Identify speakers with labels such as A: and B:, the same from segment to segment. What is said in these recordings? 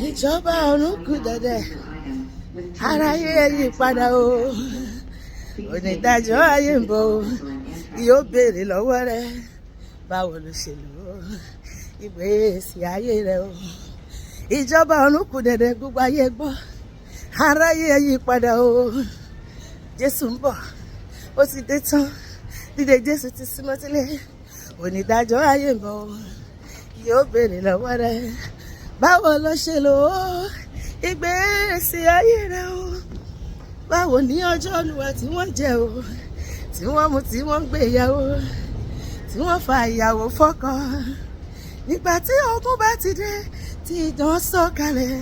A: Ijoba orun kù dede, araye yipada o. Onídàájọ́ ayé ń bọ̀ o, yóò béèrè lọ́wọ́ rẹ báwo ló ṣe lò ó ìgbésí ayé rẹ o. Ìjọba ọ̀run kù dẹ̀dẹ̀, gbogbo ayé gbọ́, aráyé yipada o. Jésù ń bọ̀, ó ti dé tán, dídé Jésù ti súnmọ́ sílé. Onídàájọ́ ayé ń bọ̀ o, yóò béèrè lọ́wọ́ rẹ báwo ló ṣe lò ó ìgbésí ayé rẹ o. Báwo ní ọjọ́ Olúwa tí wọ́n jẹ o, tí wọ́n mu, tí wọ́n gbé ìyàwó, tí wọ́n fa ìyàwó fọ́kọ. Nígbà tí ogun bá ti dé, tí ìdán sọ̀kalẹ̀,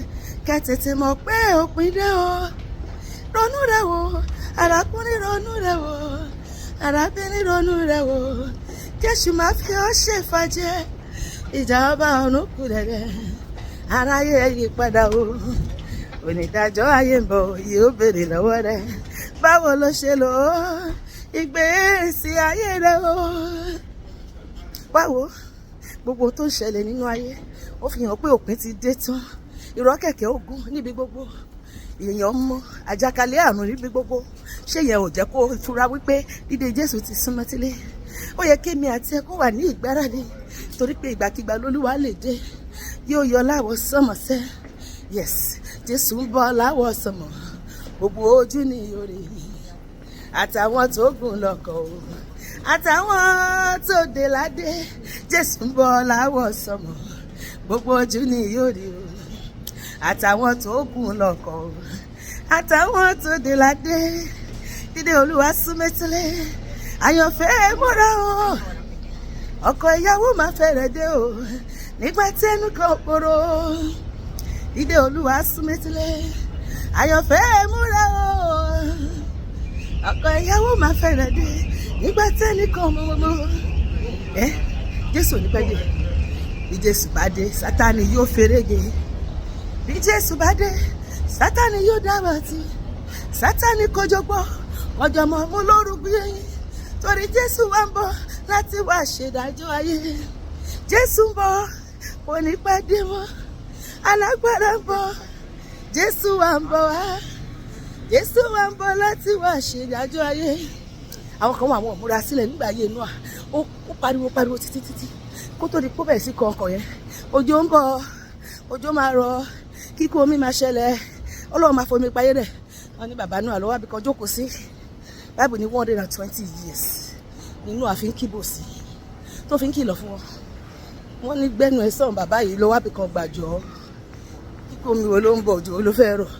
A: kẹ́ tètè mọ̀ pé òpin dé o. Ronú rẹ wò, arákùnrin ronú rẹ wò, arábìnrin ronú rẹ wò, Jésù máa fi ọ́ ṣèfàjẹ́. Ìjọba ọ̀run kù dẹ̀dẹ̀, aráyé yipada o. Onídàájọ́ ayé ń bọ̀, yóò béèrè lọ́wọ́ rẹ báwo ló ṣe lò ó ìgbésí ayé rẹ o. Báwo gbogbo tó ń ṣẹlẹ̀ nínú ayé, ó fi hàn pé òpin ti dé tán. Ìrọ́ kẹ̀kẹ́ ogun níbi gbogbo, èèyàn mọ àjàkálẹ̀ àrùn níbi gbogbo. Ṣé yẹn ò jẹ́ kó fura wípé dídé Jésù ti súnmọ́ sílé? Ó yẹ kémi àti ẹ kó wà ní ìgbáradì, torí pé ìgbàkigbà lolúwa lè dé. Yóò yọ láwọ̀ sánmọ̀sẹ́. Yes, Jésù ń bọ̀ láwọ̀ sánmọ̀, gbogbo ojú ni yóò rí, àtàwọn tó gùn lọ́kọ̀ o, àtàwọn tó dé ládé. Jésù ń bọ̀ láwọ̀ sánmọ̀, gbogbo ojú ni yóò rí o, àtàwọn tó gùn lọ́kọ̀ o, àtàwọn tó dé ládé. Dídé Olúwa súnmọ́ sílé, àyànfẹ́ múra o, ọkọ ìyàwó máa fẹ́rẹ̀ dé o, nígbà tí ẹnu kan kóró. Dídé Olúwa súnmọ́ sílé, àyànfẹ́ múra o, ọkọ ìyàwó máa fẹ́rẹ̀ dé, nígbà tí ẹnu kan mọ́mọ́mọ́. Jésù ní pẹ́ dé. Bí Jésù bá dé, Sátánì yóò ferege. Bí Jésù bá dé, Sátánì yóò dáwàtì. Sátánì kọjọgbọ́, ọjọ́mọ́ mú lórúkú yẹn, torí Jésù wá ń bọ̀ láti wá ṣèdájọ́ ayé. Jésù ń bọ̀, kò ní pẹ́ dé mọ́, alágbára ń bọ̀. Jésù wá ń bọ̀ wá, Jésù wá ń bọ̀ láti wá ṣèdájọ́ ayé. Àwọn kan wà wọ́n múra sílẹ̀ nígbà ayé Nóà. Ó pariwo títí kó tó di kó bẹ̀rẹ̀ sí kọ ọkọ̀ yẹn. Òjò ń bọ̀, òjò máa rọ̀, kíkún omi máa ṣẹlẹ̀, Ọlọ́run máa fomi payé rẹ̀. Wọ́n ní bàbá Nóà lọ́wọ́ àbíkan jókòó sí. Bible ní 120 years nínú àfi ń kíbò sí, tó fi ń kìlọ̀ fún wọn. Wọ́n ní gbẹ́nu ẹ̀ sọ̀rọ̀ bàbá yìí lọ́wọ́ àbíkan gbàjọ́, kíkún omi wo ló ń bọ̀, òjò ló fẹ́ rọ̀.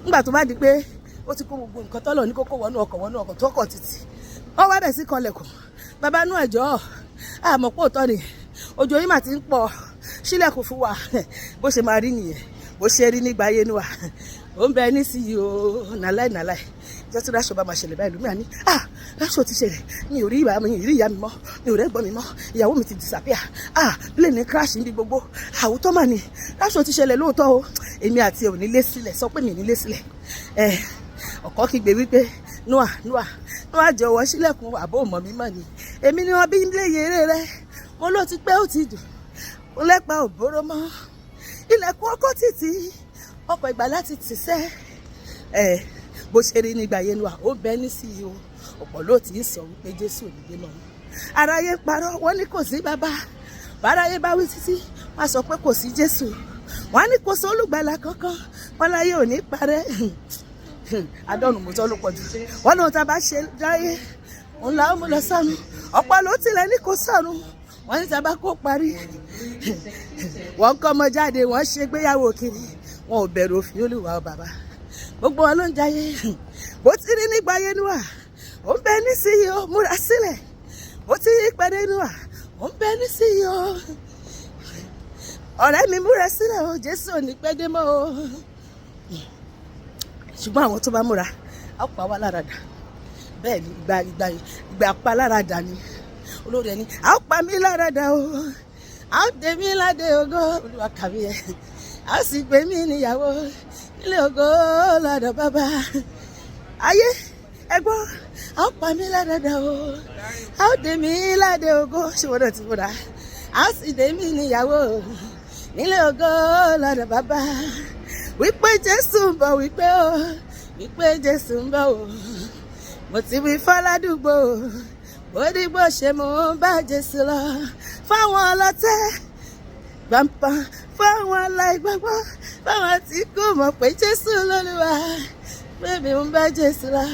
A: Nígbà tó bá di pé ó ti kó gbogbo nǹkan tọ́lọ̀ ní kókó wọnú ọkọ̀ tó kọ̀ títì, wọ́n wá bẹ̀ sí kanlẹ̀kùn. Bàbá Nóà ẹ̀jọ́ àmọ́ pò tọ́ ni, òjò yìí mà ti ń pọ̀, sílẹ̀kùn fún wa. Bó ṣe máa rí nìyẹn, bó ṣe rí nígbà ayé Nóà. Ó ń bẹ nísìnyí o, nàláì jẹ́ tí ráṣọ bá máa ṣẹlẹ̀ báyìí lómi àní, ráṣọ ti ṣẹlẹ̀, mi ò rí ìyá mi mọ́, mi ò rẹ́gbọ́n mi mọ́, ìyàwó mi ti disappear, plane ní crash níbi gbogbo. Àwùtọ́ mà ní ráṣọ ti ṣẹlẹ̀ lóòótọ́ o, èmi àti ẹ̀ ò nílé sílẹ̀, sọ pé mi nílé sílẹ̀. Ọkọ kígbe wípé Nóà jọ̀wọ́ sílẹ̀kùn, àbó mọ̀ mi mọ̀ ni, èmi ni wọ́n bí ilé yèrè rẹ, mo ló ti pẹ́ ó ti dùn, mo lẹ́pa òbóró mọ́, ilẹ̀kùn ọkọ̀ títì, ọkọ̀ ìgbà láti tì sẹ́. Bó ṣe rí nígbà yẹn Nóà, ó bẹ ní sí o. Ọ̀pọ̀ ló ti ń sọ wípé Jésù ò ní dé lọ́run. Aráyé parọ́, wọ́n ní kò sí bàbá. Báráyé bá wí títí, wọ́n á sọ pé kò sí Jésù. Wọ́n á ní kò sí olùgbàlà kankan, wọ́n láyé ò ní parẹ́. Adọ́run mo tọ́ ló pọ̀ jù. Wọ́n lóun tá a bá ṣe láyé, òun là ó mú lọ sọ́run. Ọ̀pọ̀ ló tilẹ̀ ní kò sọ́run, wọ́n ní tá a bá kó parí. Wọ́n kọ́ ọmọ jáde, wọ́n ṣe gbéyàwó kiri, wọn ò bẹ̀rù òfin Olúwa bàbá. Gbogbo wọn ló ń jayé, bó ti rí nígbà ayé Nóà, ó ń bẹ nísìnyí o, múra sílẹ̀. Bó ti rí pẹ̀lú Nóà, ó ń bẹ nísìnyí o. Ọ̀rẹ́ mi múra sílẹ̀ o, Jésù ò ní pẹ́ dé mọ́ o. Ṣùgbọ́n àwọn tó bá múra, á pa wá lára dà. Bẹ́ẹ̀ ni ìgbà pa lára dà ni. Olórí ẹni, á pa mí lára dà o, á dé mi ládé ògo. Olúwa kàwé ẹ̀, á sì gbé mi níyàwó nílé ògo lọ́dọ̀ bàbá. Ayé ẹgbọ́n, á pa mí lára dà o, á dé mi ládé ògo. Ṣé wọ́n náà ti múra? Á sì dé mi níyàwó nílé ògo lọ́dọ̀ bàbá. Wípé Jésù ń bọ̀, wípé Jésù ń bọ̀ o. Mo ti wí fọ́ládùúgbò, bó dìgbò ṣe mo ń bá Jésù lọ. Fáwọn ọlọ́tẹ̀ gbàǹpà, fáwọn aláìgbàgbọ́, fáwọn tí kò mọ̀ pé Jésù lólúwa, pé mi ń bá Jésù lọ.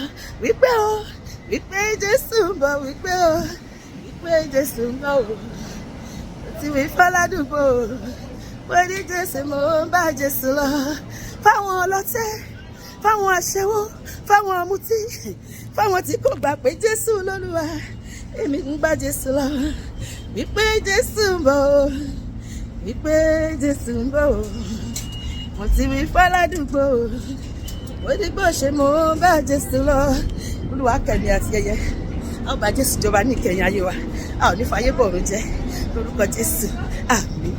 A: Wípé Jésù ń bọ̀, wípé Jésù ń bọ̀ o. Mo ti wí fọ́ládùúgbò, bó ní Jésù mo ń bá Jésù lọ. Fáwọn ọlọ́tẹ̀, fáwọn aṣẹ́wó, fáwọn ọ̀mùtí, fáwọn tí kò gbà pé Jésù lólúwa, èmi ń bá Jésù lọ. Wípé Jésù ń bọ̀ o, wípé Jésù ń bọ̀ o. Mo ti wí fọ́ládùúgbò, bó dìgbò ṣe mo ń bá Jésù lọ. Olúwa kẹ́mi àti ẹyẹ, a ó bá Jésù jọba ní ìkẹyìn ayé wa, a ò ní fàyè bọ̀rùn jẹ́ lórúkọ Jésù, àmín.